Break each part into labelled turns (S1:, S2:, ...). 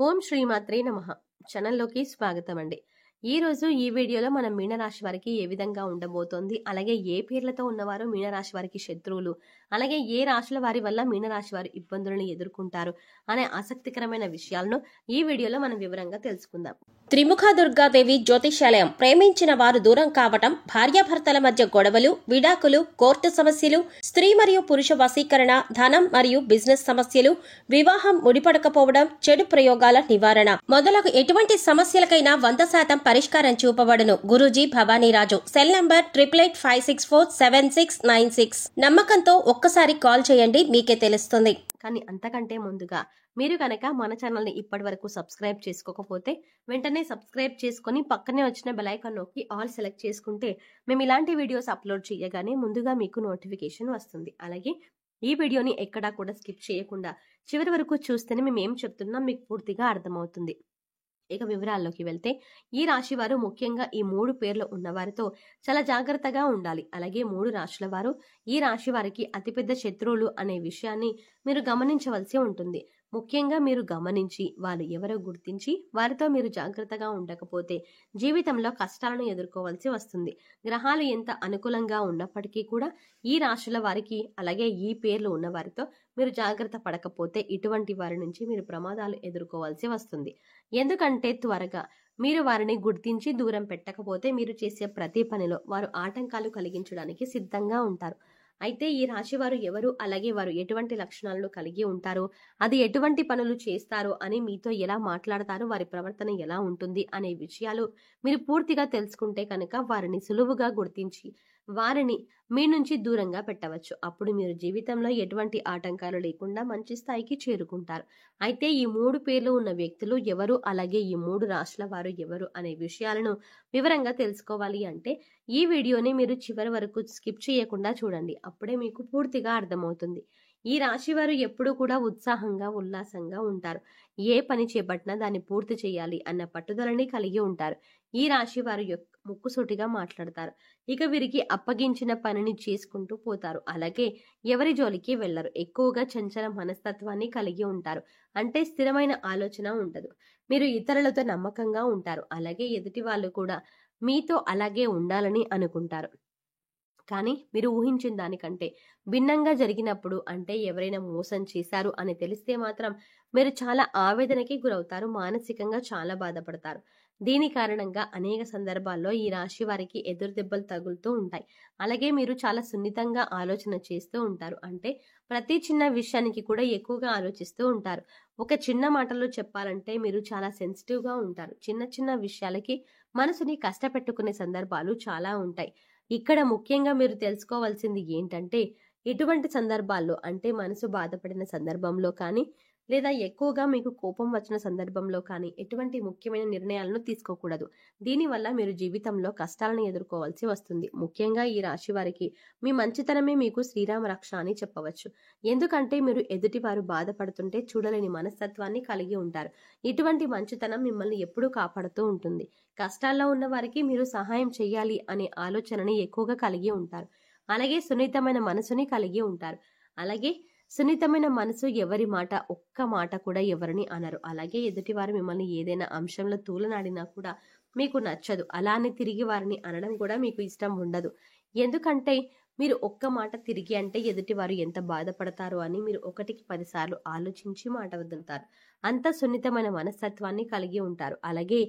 S1: ఓం శ్రీమాత్రే నమః. ఛానల్లోకి స్వాగతం అండి. ఈరోజు ఈ వీడియోలో మనం మీనరాశి వారికి ఏ విధంగా ఉండబోతోంది, అలాగే ఏ పేర్లతో ఉన్నవారు మీనరాశి వారికి శత్రువులు, అలాగే ఏ రాశుల వారి వల్ల మీనరాశి వారు ఇబ్బందులను ఎదుర్కొంటారు అనే ఆసక్తికరమైన విషయాలను ఈ వీడియోలో మనం వివరంగా తెలుసుకుందాం.
S2: త్రిముఖ దుర్గాదేవి జ్యోతిషాలయం. ప్రేమించిన వారు దూరం కావటం, భార్యాభర్తల మధ్య గొడవలు, విడాకులు, కోర్టు సమస్యలు, స్త్రీ మరియు పురుష వశీకరణ, ధనం మరియు బిజినెస్ సమస్యలు, వివాహం ముడిపడకపోవడం, చెడు ప్రయోగాల నివారణ మొదలగు ఎటువంటి సమస్యలకైనా 100% పరిష్కారం చూపబడును. గురూజీ భవానీరాజు. Cell number 8885647696. నమ్మకంతో ఒక్కసారి కాల్ చేయండి, మీకే తెలుస్తుంది.
S1: కానీ అంతకంటే ముందుగా మీరు కనుక మన ఛానల్ని ఇప్పటి వరకు సబ్స్క్రైబ్ చేసుకోకపోతే వెంటనే సబ్స్క్రైబ్ చేసుకొని పక్కనే వచ్చిన బెల్ ఐకాన్ నొక్కి ఆల్ సెలెక్ట్ చేసుకుంటే మేము ఇలాంటి వీడియోస్ అప్లోడ్ చేయగానే ముందుగా మీకు నోటిఫికేషన్ వస్తుంది. అలాగే ఈ వీడియోని ఎక్కడా కూడా స్కిప్ చేయకుండా చివరి వరకు చూస్తేనే మేము ఏం చెప్తున్నాం మీకు పూర్తిగా అర్థమవుతుంది. ఇక వివరాల్లోకి వెళ్తే, ఈ రాశి వారు ముఖ్యంగా ఈ 3 పేర్లు ఉన్నవారితో చాలా జాగ్రత్తగా ఉండాలి. అలాగే 3 రాశుల వారు ఈ రాశి వారికి అతిపెద్ద శత్రువులు అనే విషయాన్ని మీరు గమనించవలసి ఉంటుంది. ముఖ్యంగా మీరు గమనించి వాళ్ళు ఎవరో గుర్తించి వారితో మీరు జాగ్రత్తగా ఉండకపోతే జీవితంలో కష్టాలను ఎదుర్కోవాల్సి వస్తుంది. గ్రహాలు ఎంత అనుకూలంగా ఉన్నప్పటికీ కూడా ఈ రాశుల వారికి అలాగే ఈ పేర్లు ఉన్న వారితో మీరు జాగ్రత్త పడకపోతే ఇటువంటి వారి నుంచి మీరు ప్రమాదాలు ఎదుర్కోవాల్సి వస్తుంది. ఎందుకంటే త్వరగా మీరు వారిని గుర్తించి దూరం పెట్టకపోతే మీరు చేసే ప్రతి పనిలో వారు ఆటంకాలు కలిగించడానికి సిద్ధంగా ఉంటారు. అయితే ఈ రాశి వారు ఎవరు, అలాగే వారు ఎటువంటి లక్షణాలను కలిగి ఉంటారు, అది ఎటువంటి పనులు చేస్తారు అని, మీతో ఎలా మాట్లాడతారు, వారి ప్రవర్తన ఎలా ఉంటుంది అనే విషయాలు మీరు పూర్తిగా తెలుసుకుంటే కనుక వారిని సులువుగా గుర్తించి వారిని మీ నుంచి దూరంగా పెట్టవచ్చు. అప్పుడు మీరు జీవితంలో ఎటువంటి ఆటంకాలు లేకుండా మంచి స్థాయికి చేరుకుంటారు. అయితే ఈ 3 పేర్లు ఉన్న వ్యక్తులు ఎవరు, అలాగే ఈ 3 రాశుల వారు ఎవరు అనే విషయాలను వివరంగా తెలుసుకోవాలి అంటే ఈ వీడియోని మీరు చివరి వరకు స్కిప్ చేయకుండా చూడండి. అప్పుడే మీకు పూర్తిగా అర్థమవుతుంది. ఈ రాశి వారు ఎప్పుడూ కూడా ఉత్సాహంగా, ఉల్లాసంగా ఉంటారు. ఏ పని చేపట్టినా దాన్ని పూర్తి చేయాలి అన్న పట్టుదలని కలిగి ఉంటారు. ఈ రాశి వారు ముక్కుసూటిగా మాట్లాడతారు. ఇక వీరికి అప్పగించిన పనిని చేసుకుంటూ పోతారు. అలాగే ఎవరి జోలికి వెళ్లరు. ఎక్కువగా చంచల మనస్తత్వాన్ని కలిగి ఉంటారు. అంటే స్థిరమైన ఆలోచన ఉండదు. మీరు ఇతరులతో నమ్మకంగా ఉంటారు. అలాగే ఎదుటి వాళ్ళు కూడా మీతో అలాగే ఉండాలని అనుకుంటారు. కానీ మీరు ఊహించిన దానికంటే భిన్నంగా జరిగినప్పుడు, అంటే ఎవరైనా మోసం చేశారు అని తెలిస్తే మాత్రం మీరు చాలా ఆవేదనకి గురవుతారు. మానసికంగా చాలా బాధపడతారు. దీని కారణంగా అనేక సందర్భాల్లో ఈ రాశి వారికి ఎదురు దెబ్బలు తగులుతూ ఉంటాయి. అలాగే మీరు చాలా సున్నితంగా ఆలోచన చేస్తూ ఉంటారు. అంటే ప్రతి చిన్న విషయానికి కూడా ఎక్కువగా ఆలోచిస్తూ ఉంటారు. ఒక చిన్న మాటలో చెప్పాలంటే మీరు చాలా సెన్సిటివ్గా ఉంటారు. చిన్న చిన్న విషయాలకి మనసుని కష్టపెట్టుకునే సందర్భాలు చాలా ఉంటాయి. ఇక్కడ ముఖ్యంగా మీరు తెలుసుకోవాల్సింది ఏంటంటే, ఎటువంటి సందర్భాల్లో, అంటే మనసు బాధపడిన సందర్భంలో కానీ, లేదా ఎక్కువగా మీకు కోపం వచ్చిన సందర్భంలో కానీ ఎటువంటి ముఖ్యమైన నిర్ణయాలను తీసుకోకూడదు. దీనివల్ల మీరు జీవితంలో కష్టాలను ఎదుర్కోవాల్సి వస్తుంది. ముఖ్యంగా ఈ రాశి వారికి మీ మంచితనమే మీకు శ్రీరామ రక్ష అని చెప్పవచ్చు. ఎందుకంటే మీరు ఎదుటివారు బాధపడుతుంటే చూడలేని మనస్తత్వాన్ని కలిగి ఉంటారు. ఇటువంటి మంచితనం మిమ్మల్ని ఎప్పుడూ కాపాడుతూ ఉంటుంది. కష్టాల్లో ఉన్న వారికి మీరు సహాయం చేయాలి అనే ఆలోచనని ఎక్కువగా కలిగి ఉంటారు. అలాగే సున్నితమైన మనసుని కలిగి ఉంటారు. అలాగే సున్నితమైన మనసు ఎవరి మాట, ఒక్క మాట కూడా ఎవరిని అనరు. అలాగే ఎదుటివారు మిమ్మల్ని ఏదైనా అంశంలో తూలనాడినా కూడా మీకు నచ్చదు. అలానే తిరిగి వారిని అనడం కూడా మీకు ఇష్టం ఉండదు. ఎందుకంటే మీరు ఒక్క మాట తిరిగి అంటే ఎదుటివారు ఎంత బాధపడతారో అని మీరు 1కి 10 సార్లు ఆలోచించి మాట వదులుతారు. అంత సున్నితమైన మనస్తత్వాన్ని కలిగి ఉంటారు. అలాగే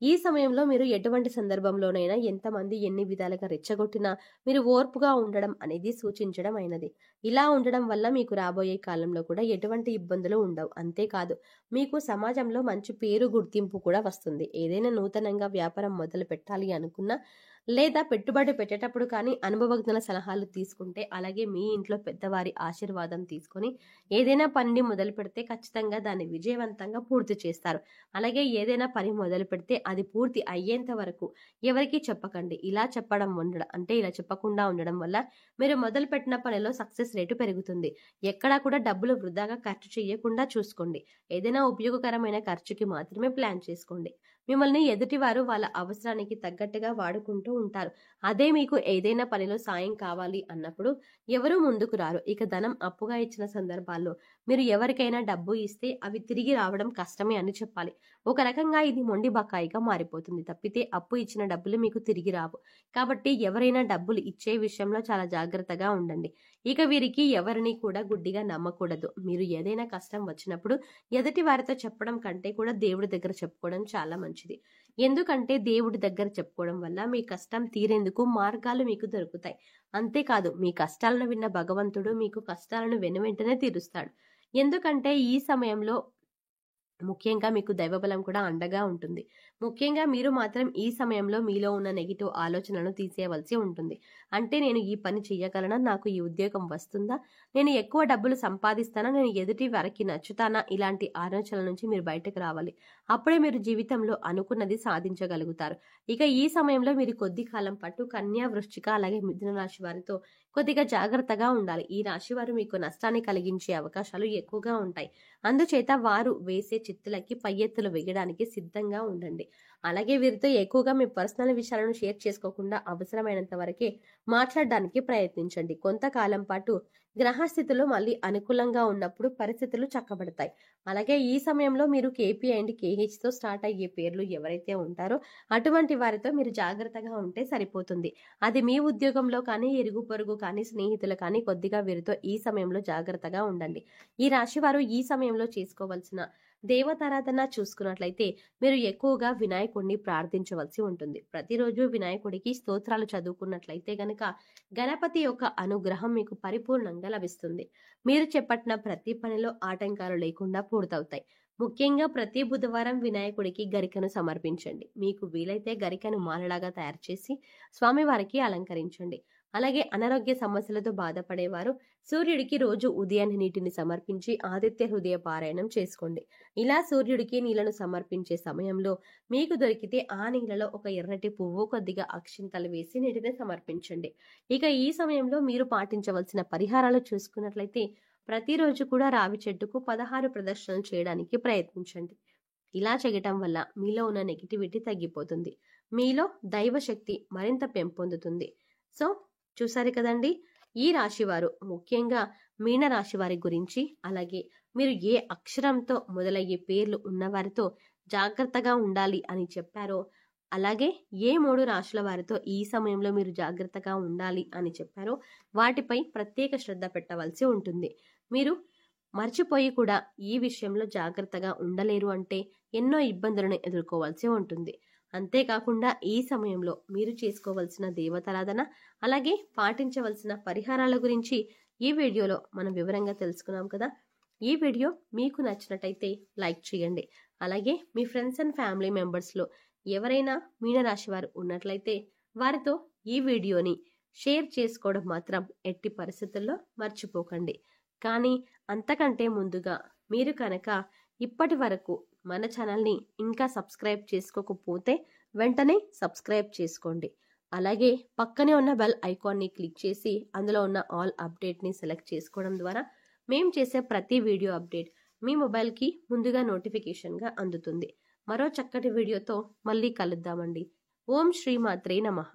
S1: ఈ సమయంలో మీరు ఎటువంటి సందర్భంలోనైనా ఎంతమంది ఎన్ని విధాలుగా రెచ్చగొట్టినా మీరు ఓర్పుగా ఉండడం అనేది సూచించడం అయినది. ఇలా ఉండడం వల్ల మీకు రాబోయే కాలంలో కూడా ఎటువంటి ఇబ్బందులు ఉండవు. అంతేకాదు మీకు సమాజంలో మంచి పేరు, గుర్తింపు కూడా వస్తుంది. ఏదైనా నూతనంగా వ్యాపారం మొదలు పెట్టాలి అనుకున్నా, లేదా పెట్టుబడి పెట్టేటప్పుడు కానీ అనుభవజ్ఞుల సలహాలు తీసుకుంటే, అలాగే మీ ఇంట్లో పెద్దవారి ఆశీర్వాదం తీసుకొని ఏదైనా పనిని మొదలు పెడితే ఖచ్చితంగా దాన్ని విజయవంతంగా పూర్తి చేస్తారు. అలాగే ఏదైనా పని మొదలు పెడితే అది పూర్తి అయ్యేంత వరకు ఎవరికీ చెప్పకండి. ఇలా చెప్పకుండా ఉండడం వల్ల మీరు మొదలుపెట్టిన పనిలో సక్సెస్ రేటు పెరుగుతుంది. ఎక్కడా కూడా డబ్బులు వృధాగా ఖర్చు చేయకుండా చూసుకోండి. ఏదైనా ఉపయోగకరమైన ఖర్చుకి మాత్రమే ప్లాన్ చేసుకోండి. మిమ్మల్ని ఎదుటివారు వాళ్ళ అవసరానికి తగ్గట్టుగా వాడుకుంటూ ఉంటారు. అదే మీకు ఏదైనా పనిలో సాయం కావాలి అన్నప్పుడు ఎవరూ ముందుకు రారు. ఇక ధనం అప్పుగా ఇచ్చిన సందర్భాల్లో మీరు ఎవరికైనా డబ్బు ఇస్తే అవి తిరిగి రావడం కష్టమే అని చెప్పాలి. ఒక రకంగా ఇది మొండి బకాయిగా మారిపోతుంది. తప్పితే అప్పు ఇచ్చిన డబ్బులు మీకు తిరిగి రావు. కాబట్టి ఎవరైనా డబ్బులు ఇచ్చే విషయంలో చాలా జాగ్రత్తగా ఉండండి. ఇక వీరికి ఎవరిని కూడా గుడ్డిగా నమ్మకూడదు. మీరు ఏదైనా కష్టం వచ్చినప్పుడు ఎదుటి వారితో చెప్పడం కంటే కూడా దేవుడి దగ్గర చెప్పుకోవడం చాలా మంచిది. ఎందుకంటే దేవుడి దగ్గర చెప్పుకోవడం వల్ల మీ కష్టం తీరేందుకు మార్గాలు మీకు దొరుకుతాయి. అంతేకాదు మీ కష్టాలను విన్న భగవంతుడు మీకు కష్టాలను వెనువెంటనే తీరుస్తాడు. ఎందుకంటే ఈ సమయంలో ముఖ్యంగా మీకు దైవబలం కూడా అండగా ఉంటుంది. ముఖ్యంగా మీరు మాత్రం ఈ సమయంలో మీలో ఉన్న నెగిటివ్ ఆలోచనలను తీసేయవలసి ఉంటుంది. అంటే నేను ఈ పని చెయ్యగలనా, నాకు ఈ ఉద్యోగం వస్తుందా, నేను ఎక్కువ డబ్బులు సంపాదిస్తానా, నేను ఎదుటి వారికి నచ్చుతానా, ఇలాంటి ఆలోచనల నుంచి మీరు బయటకు రావాలి. అప్పుడే మీరు జీవితంలో అనుకున్నది సాధించగలుగుతారు. ఇక ఈ సమయంలో మీరు కొద్ది కాలం పాటు కన్యా, వృశ్చిక అలాగే మిథున రాశి వారితో కొద్దిగా జాగ్రత్తగా ఉండాలి. ఈ రాశి వారు మీకు నష్టాన్ని కలిగించే అవకాశాలు ఎక్కువగా ఉంటాయి. అందుచేత వారు వేసే చిత్తులకి పై ఎత్తులు వేయడానికి సిద్ధంగా ఉండండి. అలాగే వీరితో ఎక్కువగా మీ పర్సనల్ విషయాలను షేర్ చేసుకోకుండా అవసరమైనంత వరకే మాట్లాడడానికి ప్రయత్నించండి. కొంతకాలం పాటు గ్రహస్థితులు మళ్ళీ అనుకూలంగా ఉన్నప్పుడు పరిస్థితులు చక్కబడతాయి. అలాగే ఈ సమయంలో మీరు కేపీ అండ్ కేహెచ్ తో స్టార్ట్ అయ్యే పేర్లు ఎవరైతే ఉంటారో అటువంటి వారితో మీరు జాగ్రత్తగా ఉంటే సరిపోతుంది. అది మీ ఉద్యోగంలో కానీ, ఇరుగు పొరుగు కానీ, స్నేహితులు కానీ కొద్దిగా వీరితో ఈ సమయంలో జాగ్రత్తగా ఉండండి. ఈ రాశి వారు ఈ సమయంలో చేసుకోవాల్సిన దేవతారాధన చూసుకున్నట్లయితే మీరు ఎక్కువగా వినాయకుడిని ప్రార్థించవలసి ఉంటుంది. ప్రతిరోజు వినాయకుడికి స్తోత్రాలు చదువుకున్నట్లయితే గనక గణపతి యొక్క అనుగ్రహం మీకు పరిపూర్ణంగా లభిస్తుంది. మీరు చేపట్టిన ప్రతి పనిలో ఆటంకాలు లేకుండా పూర్తవుతాయి. ముఖ్యంగా ప్రతి బుధవారం వినాయకుడికి గరికను సమర్పించండి. మీకు వీలైతే గరికను మాలలాగా తయారు చేసి స్వామివారికి అలంకరించండి. అలాగే అనారోగ్య సమస్యలతో బాధపడేవారు సూర్యుడికి రోజు ఉదయాన్నే నీటిని సమర్పించి ఆదిత్య హృదయ పారాయణం చేసుకోండి. ఇలా సూర్యుడికి నీళ్లను సమర్పించే సమయంలో మీకు దొరికితే ఆ నీళ్లలో ఒక ఎర్రటి పువ్వు, కొద్దిగా అక్షింతలు వేసి నీటిని సమర్పించండి. ఇక ఈ సమయంలో మీరు పాటించవలసిన పరిహారాలు చూసుకున్నట్లయితే ప్రతిరోజు కూడా రావి చెట్టుకు 16 ప్రదక్షిణలు చేయడానికి ప్రయత్నించండి. ఇలా చేయటం వల్ల మీలో ఉన్న నెగిటివిటీ తగ్గిపోతుంది. మీలో దైవశక్తి మరింత పెంపొందుతుంది. సో చూసారు కదండి, ఈ రాశివారు ముఖ్యంగా మీన రాశి వారి గురించి, అలాగే మీరు ఏ అక్షరంతో మొదలయ్యే పేర్లు ఉన్నవారితో జాగ్రత్తగా ఉండాలి అని చెప్పారో, అలాగే ఏ 3 రాశుల వారితో ఈ సమయంలో మీరు జాగ్రత్తగా ఉండాలి అని చెప్పారో వాటిపై ప్రత్యేక శ్రద్ధ పెట్టవలసి ఉంటుంది. మీరు మర్చిపోయి కూడా ఈ విషయంలో జాగ్రత్తగా ఉండలేరు అంటే ఎన్నో ఇబ్బందులను ఎదుర్కోవాల్సి ఉంటుంది. అంతేకాకుండా ఈ సమయంలో మీరు చేసుకోవాల్సిన దేవతారాధన, అలాగే పాటించవలసిన పరిహారాల గురించి ఈ వీడియోలో మనం వివరంగా తెలుసుకున్నాం కదా. ఈ వీడియో మీకు నచ్చినట్టయితే లైక్ చేయండి. అలాగే మీ ఫ్రెండ్స్ అండ్ ఫ్యామిలీ మెంబర్స్లో ఎవరైనా మీనరాశి వారు ఉన్నట్లయితే వారితో ఈ వీడియోని షేర్ చేసుకోవడం మాత్రం ఎట్టి పరిస్థితుల్లో మర్చిపోకండి. కానీ అంతకంటే ముందుగా మీరు కనుక ఇప్పటి వరకు మన ఛానల్ని ఇంకా సబ్స్క్రైబ్ చేసుకోకపోతే వెంటనే సబ్స్క్రైబ్ చేసుకోండి. అలాగే పక్కనే ఉన్న బెల్ ఐకాన్ని క్లిక్ చేసి అందులో ఉన్న ఆల్ అప్డేట్ని సెలెక్ట్ చేసుకోవడం ద్వారా మేము చేసే ప్రతి వీడియో అప్డేట్ మీ మొబైల్కి ముందుగా నోటిఫికేషన్గా అందుతుంది. మరో చక్కటి వీడియోతో మళ్ళీ కలుద్దామండి. ఓం శ్రీమాత్రే నమః.